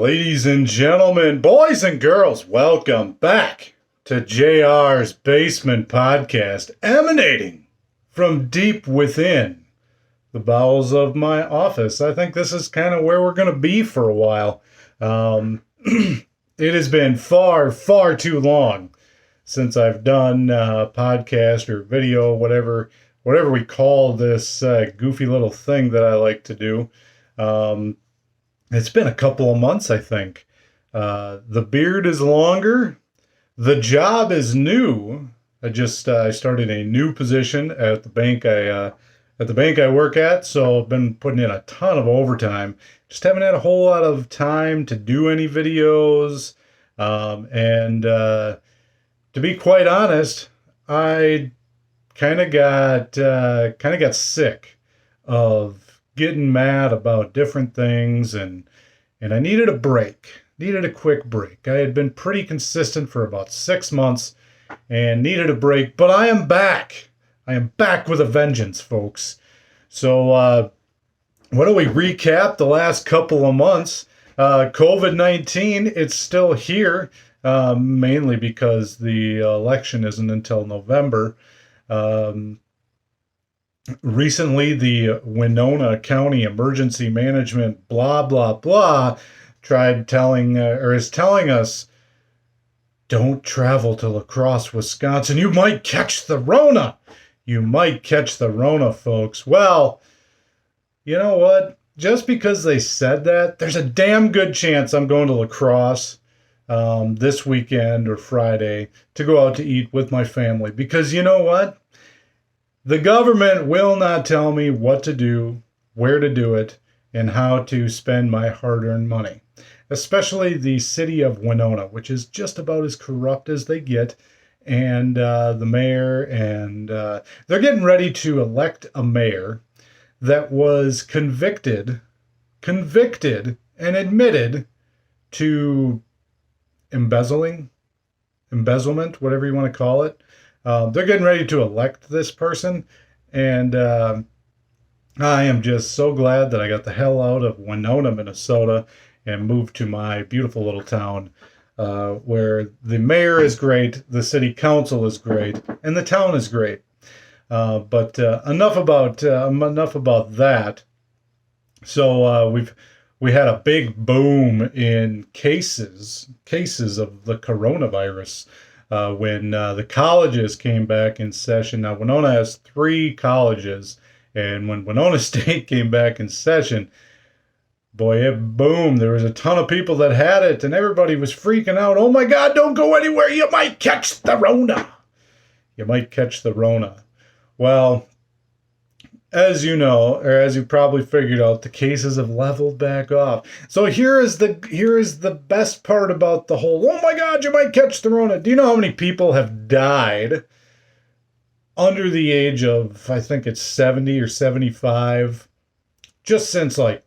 Ladies and gentlemen, boys and girls, welcome back to JR's Basement Podcast, emanating from deep within the bowels of my office. I think this is kind of where we're going to be for a while. It has been far, far too long since I've done podcast or video, whatever we call this goofy little thing that I like to do. It's been a couple of months, I think. The beard is longer. The job is new. I started a new position at the bank I work at, so I've been putting in a ton of overtime. Just haven't had a whole lot of time to do any videos. And to be quite honest, I kind of got sick of getting mad about different things, and I needed a quick break. I had been pretty consistent for about 6 months and needed a break, but I am back with a vengeance, folks. So why don't we recap the last couple of months? COVID-19, it's still here, mainly because the election isn't until November. Recently, the Winona County Emergency Management blah, blah, blah is telling us, don't travel to La Crosse, Wisconsin. You might catch the RONA. You might catch the RONA, folks. Well, you know what? Just because they said that, there's a damn good chance I'm going to La Crosse this weekend or Friday to go out to eat with my family. Because you know what? The government will not tell me what to do, where to do it, and how to spend my hard-earned money. Especially the city of Winona, which is just about as corrupt as they get. And the mayor, and they're getting ready to elect a mayor that was convicted and admitted to embezzlement, whatever you want to call it. They're getting ready to elect this person, and I am just so glad that I got the hell out of Winona, Minnesota, and moved to my beautiful little town, where the mayor is great, the city council is great, and the town is great. But enough about that. So we had a big boom in cases of the coronavirus. When the colleges came back in session. Now, Winona has 3 colleges, and when Winona State came back in session, boy, it boomed. There was a ton of people that had it, and everybody was freaking out. Oh my God, don't go anywhere. You might catch the RONA. Well, as you know, or as you probably figured out, the cases have leveled back off. So here is the best part about the whole, oh my God, you might catch the RONA. Do you know how many people have died under the age of, I think it's 70 or 75, just since like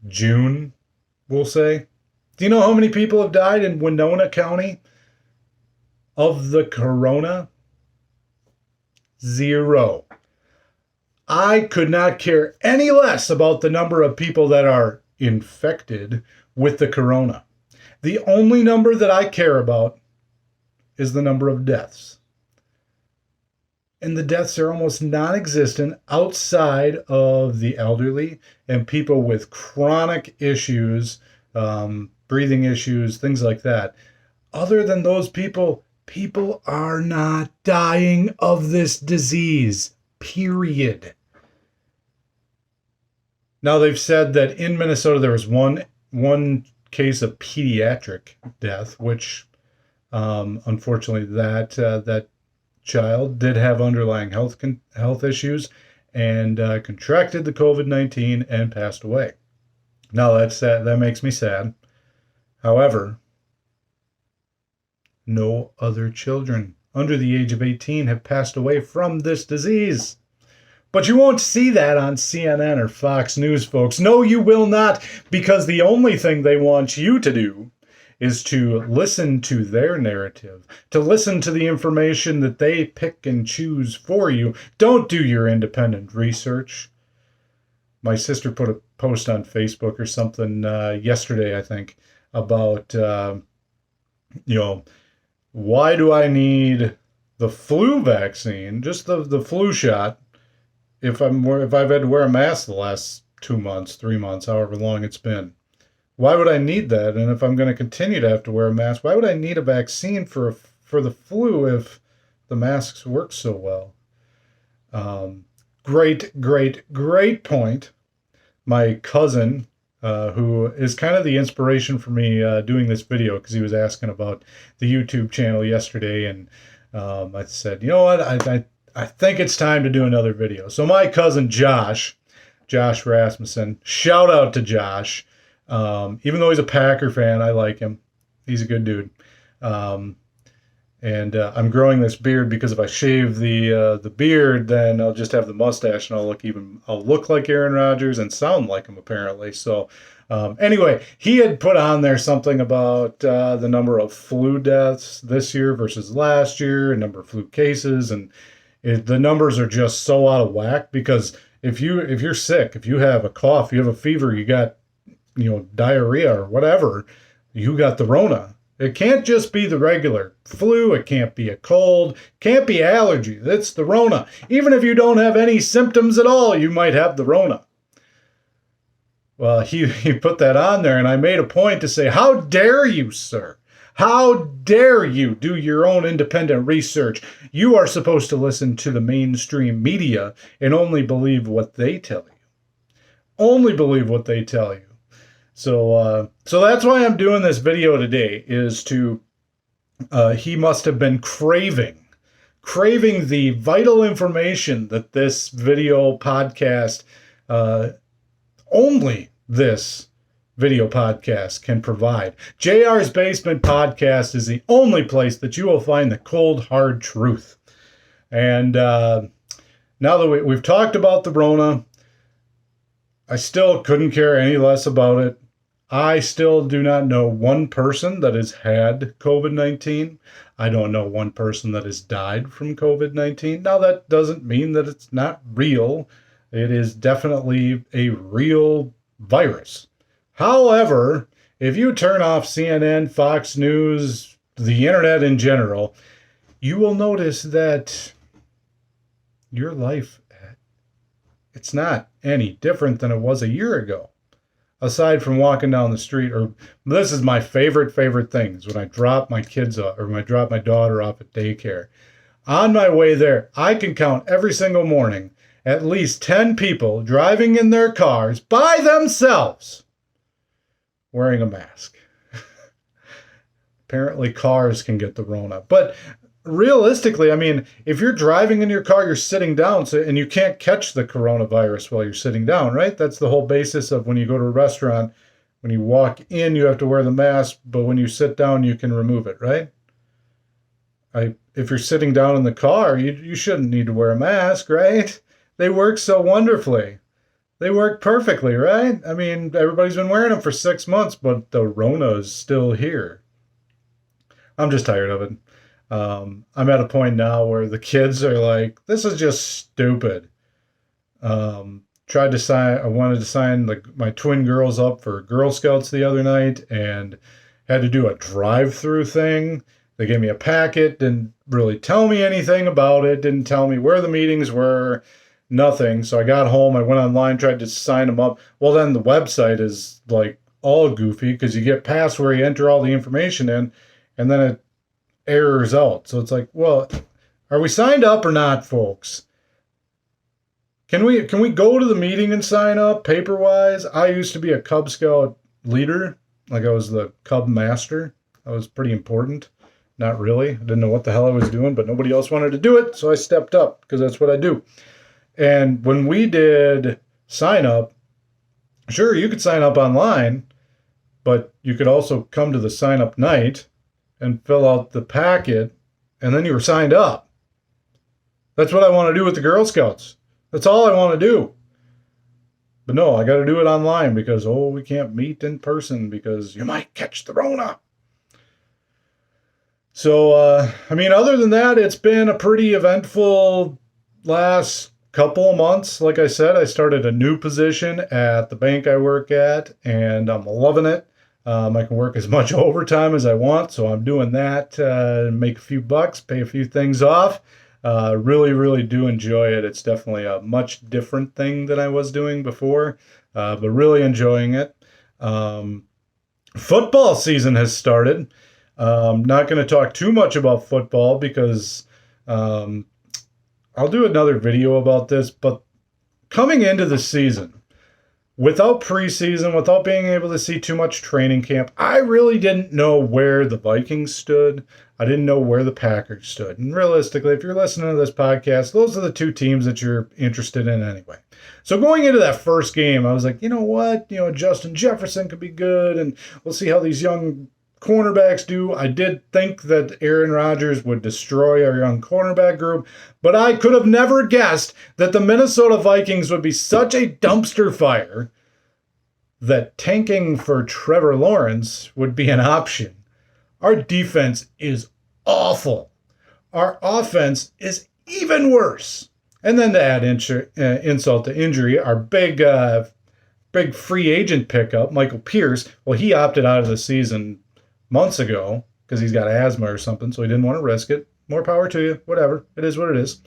June, we'll say? Do you know how many people have died in Winona County of the corona? 0. I could not care any less about the number of people that are infected with the corona. The only number that I care about is the number of deaths. And the deaths are almost non-existent outside of the elderly and people with chronic issues, breathing issues, things like that. Other than those people are not dying of this disease. Period. Now, they've said that in Minnesota there was one case of pediatric death, which unfortunately that child did have underlying health issues and contracted the COVID-19 and passed away. Now, that's sad. That makes me sad. However, no other children under the age of 18 have passed away from this disease. But you won't see that on CNN or Fox News, folks. No, you will not, because the only thing they want you to do is to listen to their narrative, to listen to the information that they pick and choose for you. Don't do your independent research. my sister put a post on Facebook or something yesterday, I think, about you know, why do I need the flu vaccine, just the flu shot, if I've had to wear a mask the last 2 months, 3 months, however long it's been? Why would I need that? And if I'm going to continue to have to wear a mask, why would I need a vaccine for the flu if the masks work so well? Great point. My cousin, who is kind of the inspiration for me doing this video, because he was asking about the YouTube channel yesterday, and I said, you know what, I think it's time to do another video. So my cousin Josh Rasmussen, shout out to Josh. Even though he's a Packer fan, I like him. He's a good dude. And I'm growing this beard because if I shave the beard, then I'll just have the mustache, and I'll look like Aaron Rodgers and sound like him apparently. So anyway, he had put on there something about the number of flu deaths this year versus last year, and number of flu cases, and the numbers are just so out of whack. Because if you're sick, if you have a cough, you have a fever, you got diarrhea or whatever, you got the Rona. It can't just be the regular flu. It can't be a cold. Can't be allergy. It's the Rona. Even if you don't have any symptoms at all, you might have the Rona. Well, he put that on there, and I made a point to say, how dare you, sir? How dare you do your own independent research? You are supposed to listen to the mainstream media and only believe what they tell you. Only believe what they tell you. So that's why I'm doing this video today, is to, he must have been craving the vital information that this video podcast, only this video podcast can provide. JR's Basement Podcast is the only place that you will find the cold, hard truth. And now that we've talked about the Rona, I still couldn't care any less about it. I still do not know one person that has had COVID-19. I don't know one person that has died from COVID-19. Now, that doesn't mean that it's not real. It is definitely a real virus. However, if you turn off CNN, Fox News, the internet in general, you will notice that your life, it's not any different than it was a year ago. Aside from walking down the street, or this is my favorite things, when I drop my kids off, or when I drop my daughter off at daycare. On my way there, I can count every single morning at least 10 people driving in their cars by themselves wearing a mask. Apparently cars can get the Rona. But realistically, I mean, if you're driving in your car, you're sitting down, and you can't catch the coronavirus while you're sitting down, right? That's the whole basis of when you go to a restaurant. When you walk in, you have to wear the mask, but when you sit down, you can remove it, right? If you're sitting down in the car, you shouldn't need to wear a mask, right? They work so wonderfully. They work perfectly, right? I mean, everybody's been wearing them for 6 months, but the Rona is still here. I'm just tired of it. I'm at a point now where the kids are like, this is just stupid. I wanted to sign my twin girls up for Girl Scouts the other night, and had to do a drive-through thing. They gave me a packet, didn't really tell me anything about it, didn't tell me where the meetings were, nothing. So I got home, I went online, tried to sign them up. Well, then the website is like all goofy, because you get past where you enter all the information in, and then it errors out. So it's like, well, are we signed up or not, folks? Can we go to the meeting and sign up paper-wise? I used to be a Cub Scout leader. Like, I was the Cub master. That was pretty important. Not really. I didn't know what the hell I was doing, but nobody else wanted to do it, so I stepped up, because that's what I do. And when we did sign up, sure, you could sign up online, but you could also come to the sign-up night and fill out the packet, and then you were signed up. That's what I want to do with the Girl Scouts. That's all I want to do. But no, I got to do it online because, we can't meet in person because you might catch the Rona. So, I mean, other than that, it's been a pretty eventful last couple of months, like I said, I started a new position at the bank I work at, and I'm loving it. I can work as much overtime as I want, so I'm doing that, make a few bucks, pay a few things off. Really, really do enjoy it. It's definitely a much different thing than I was doing before, but really enjoying it. Football season has started. Not going to talk too much about football because I'll do another video about this, but coming into the season, without preseason, without being able to see too much training camp, I really didn't know where the Vikings stood. I didn't know where the Packers stood. And realistically, if you're listening to this podcast, those are the two teams that you're interested in anyway. So going into that first game, I was like, you know what? Justin Jefferson could be good, and we'll see how these young cornerbacks do. I did think that Aaron Rodgers would destroy our young cornerback group, but I could have never guessed that the Minnesota Vikings would be such a dumpster fire that tanking for Trevor Lawrence would be an option. Our defense is awful. Our offense is even worse. And then to add insult to injury, our big free agent pickup, Michael Pierce, well, he opted out of the season months ago because he's got asthma or something, so he didn't want to risk it. More power to you. Whatever. It is what it is.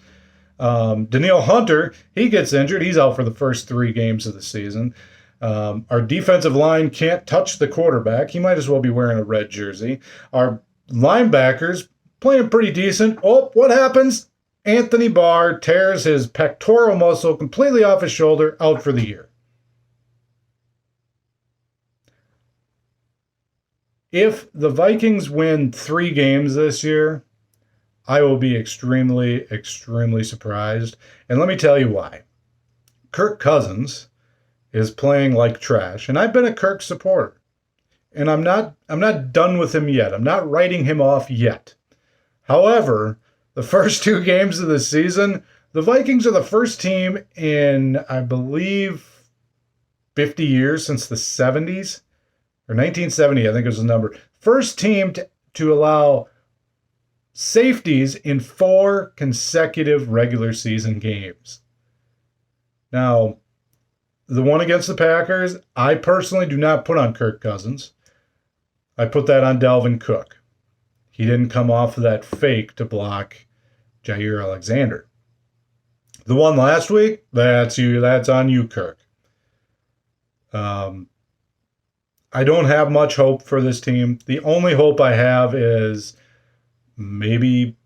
Danielle Hunter, he gets injured. He's out for the first 3 games of the season. Our defensive line can't touch the quarterback. He might as well be wearing a red jersey. Our linebackers playing pretty decent. Oh, what happens? Anthony Barr tears his pectoral muscle completely off his shoulder, out for the year. If the Vikings win 3 games this year, I will be extremely, extremely surprised. And let me tell you why. Kirk Cousins is playing like trash, and I've been a Kirk supporter. And I'm not done with him yet. I'm not writing him off yet. However, the first 2 games of the season, the Vikings are the first team in, I believe, 50 years since the 70s. Or 1970, I think was the number. First team to allow safeties in 4 consecutive regular season games. Now, the one against the Packers, I personally do not put on Kirk Cousins. I put that on Dalvin Cook. He didn't come off of that fake to block Jair Alexander. The one last week, that's on you, Kirk. I don't have much hope for this team. The only hope I have is maybe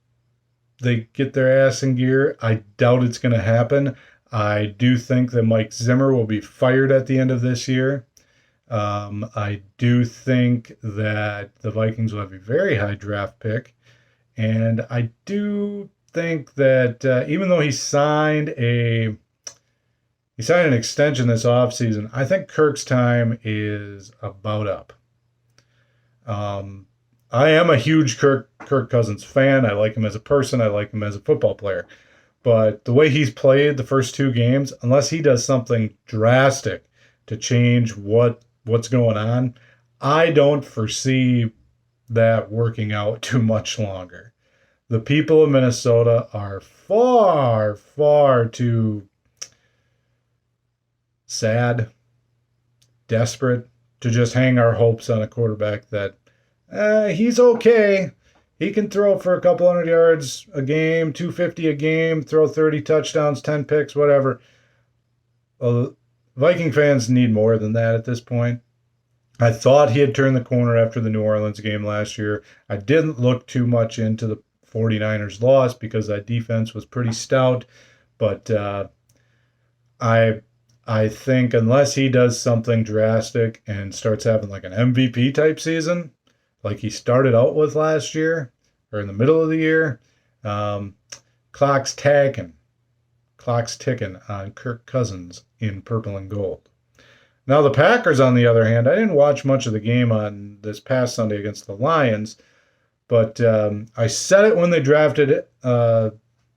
they get their ass in gear. I doubt it's going to happen. I do think that Mike Zimmer will be fired at the end of this year. I do think that the Vikings will have a very high draft pick. And I do think that even though he signed an extension this offseason, I think Kirk's time is about up. I am a huge Kirk Cousins fan. I like him as a person. I like him as a football player. But the way he's played the first 2 games, unless he does something drastic to change what's going on, I don't foresee that working out too much longer. The people of Minnesota are far, far too sad, desperate to just hang our hopes on a quarterback that he's okay. He can throw for a couple hundred yards a game, 250 a game, throw 30 touchdowns, 10 picks, whatever. Well, Viking fans need more than that at this point. I thought he had turned the corner after the New Orleans game last year. I didn't look too much into the 49ers loss because that defense was pretty stout. But I think unless he does something drastic and starts having like an MVP type season, like he started out with last year or in the middle of the year, clock's ticking on Kirk Cousins in purple and gold. Now the Packers, on the other hand, I didn't watch much of the game on this past Sunday against the Lions, but I said it when they drafted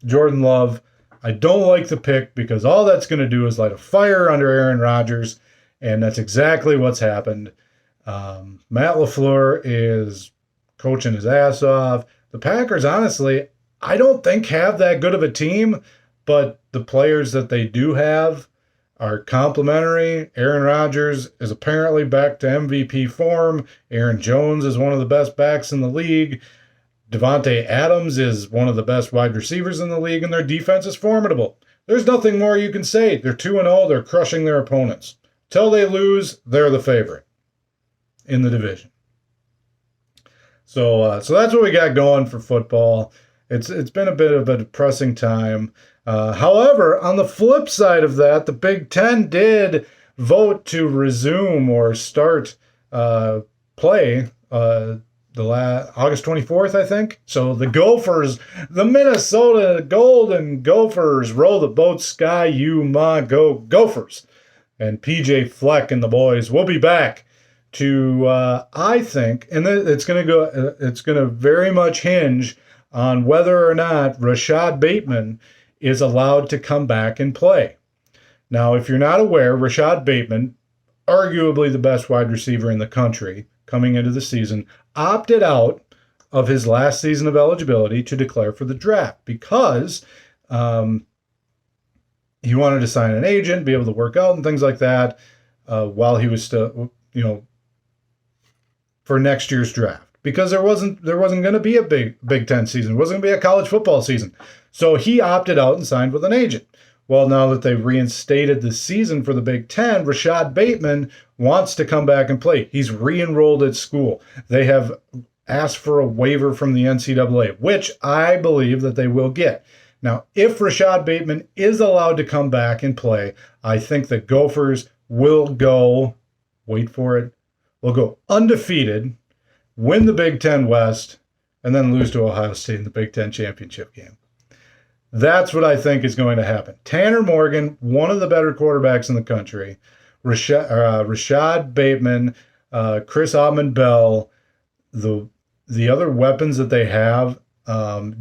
Jordan Love. I don't like the pick because all that's going to do is light a fire under Aaron Rodgers, and that's exactly what's happened. Matt LaFleur is coaching his ass off. The Packers, honestly, I don't think have that good of a team, but the players that they do have are complimentary. Aaron Rodgers is apparently back to MVP form. Aaron Jones is one of the best backs in the league. Devontae Adams is one of the best wide receivers in the league, and their defense is formidable. There's nothing more you can say. They're 2-0. They're crushing their opponents. Till they lose, they're the favorite in the division. So that's what we got going for football. It's been a bit of a depressing time. However, on the flip side of that, the Big Ten did vote to resume or start play August 24th, I think. So the Gophers, the Minnesota Golden Gophers, roll the boat, Sky, you ma, go Gophers. And PJ Fleck and the boys will be back to, I think, and it's going to very much hinge on whether or not Rashad Bateman is allowed to come back and play. Now, if you're not aware, Rashad Bateman, arguably the best wide receiver in the country coming into the season, opted out of his last season of eligibility to declare for the draft because he wanted to sign an agent, be able to work out and things like that while he was still, for next year's draft. Because there wasn't going to be a Big Ten season. It wasn't going to be a college football season. So he opted out and signed with an agent. Well, now that they've reinstated the season for the Big Ten, Rashad Bateman wants to come back and play. He's re-enrolled at school. They have asked for a waiver from the NCAA, which I believe that they will get. Now, if Rashad Bateman is allowed to come back and play, I think the Gophers will go, wait for it, will go undefeated, win the Big Ten West, and then lose to Ohio State in the Big Ten championship game. That's what I think is going to happen. Tanner Morgan, one of the better quarterbacks in the country, Rashad Bateman, Chris Autman-Bell, the other weapons that they have,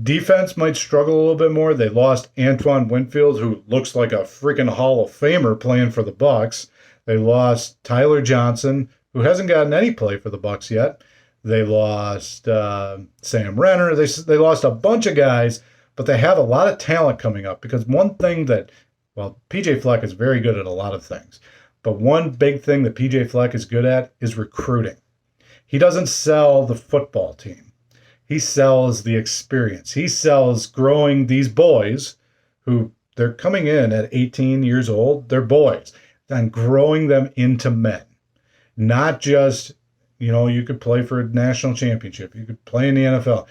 defense might struggle a little bit more. They lost Antoine Winfield, who looks like a freaking Hall of Famer playing for the Bucs. They lost Tyler Johnson, who hasn't gotten any play for the Bucs yet. They lost Sam Renner. They lost a bunch of guys, but they have a lot of talent coming up because one thing PJ Fleck is very good at a lot of things, but one big thing that PJ Fleck is good at is recruiting. He doesn't sell the football team. He sells the experience. He sells growing these boys who they're coming in at 18 years old. They're boys, and growing them into men, not just, you could play for a national championship. You could play in the NFL.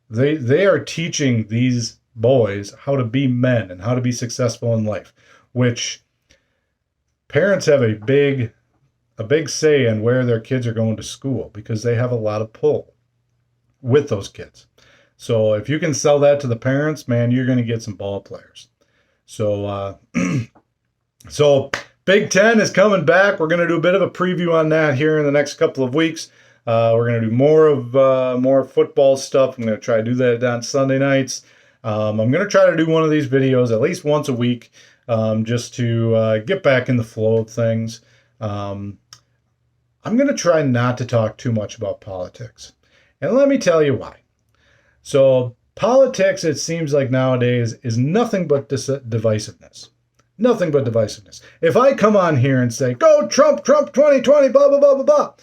They are teaching these boys how to be men and how to be successful in life, which parents have a big say in where their kids are going to school because they have a lot of pull with those kids. So if you can sell that to the parents, man, you're going to get some ball players. So Big Ten is coming back. We're going to do a bit of a preview on that here in the next couple of weeks. We're going to do more football stuff. I'm going to try to do that on Sunday nights. I'm going to try to do one of these videos at least once a week just to get back in the flow of things. I'm going to try not to talk too much about politics. And let me tell you why. So politics, it seems like nowadays, is nothing but divisiveness. Nothing but divisiveness. If I come on here and say, go Trump 2020, blah, blah, blah, blah, blah,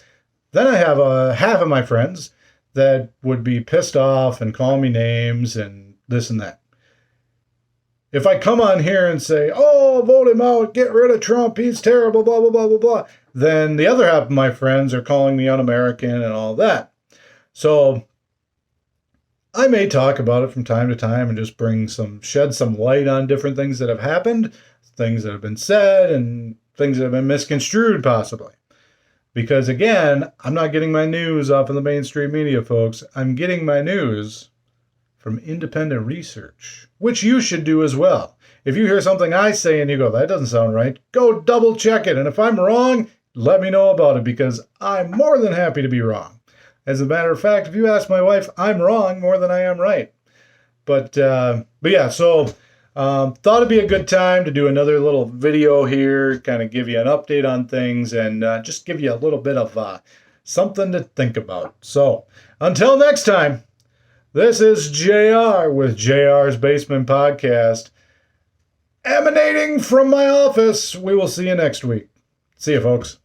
then I have half of my friends that would be pissed off and call me names and this and that. If I come on here and say, oh, vote him out, get rid of Trump, he's terrible, blah, blah, blah, blah, blah, then the other half of my friends are calling me un-American and all that. So I may talk about it from time to time and just shed some light on different things that have happened, things that have been said, and things that have been misconstrued possibly. Because again, I'm not getting my news off of the mainstream media, folks. I'm getting my news from independent research, which you should do as well. If you hear something I say and you go, that doesn't sound right, go double check it. And if I'm wrong, let me know about it because I'm more than happy to be wrong. As a matter of fact, if you ask my wife, I'm wrong more than I am right. But yeah, so thought it'd be a good time to do another little video here, kind of give you an update on things and just give you a little bit of something to think about. So until next time, this is JR with JR's Basement Podcast. emanating from my office. We will see you next week. See you, folks.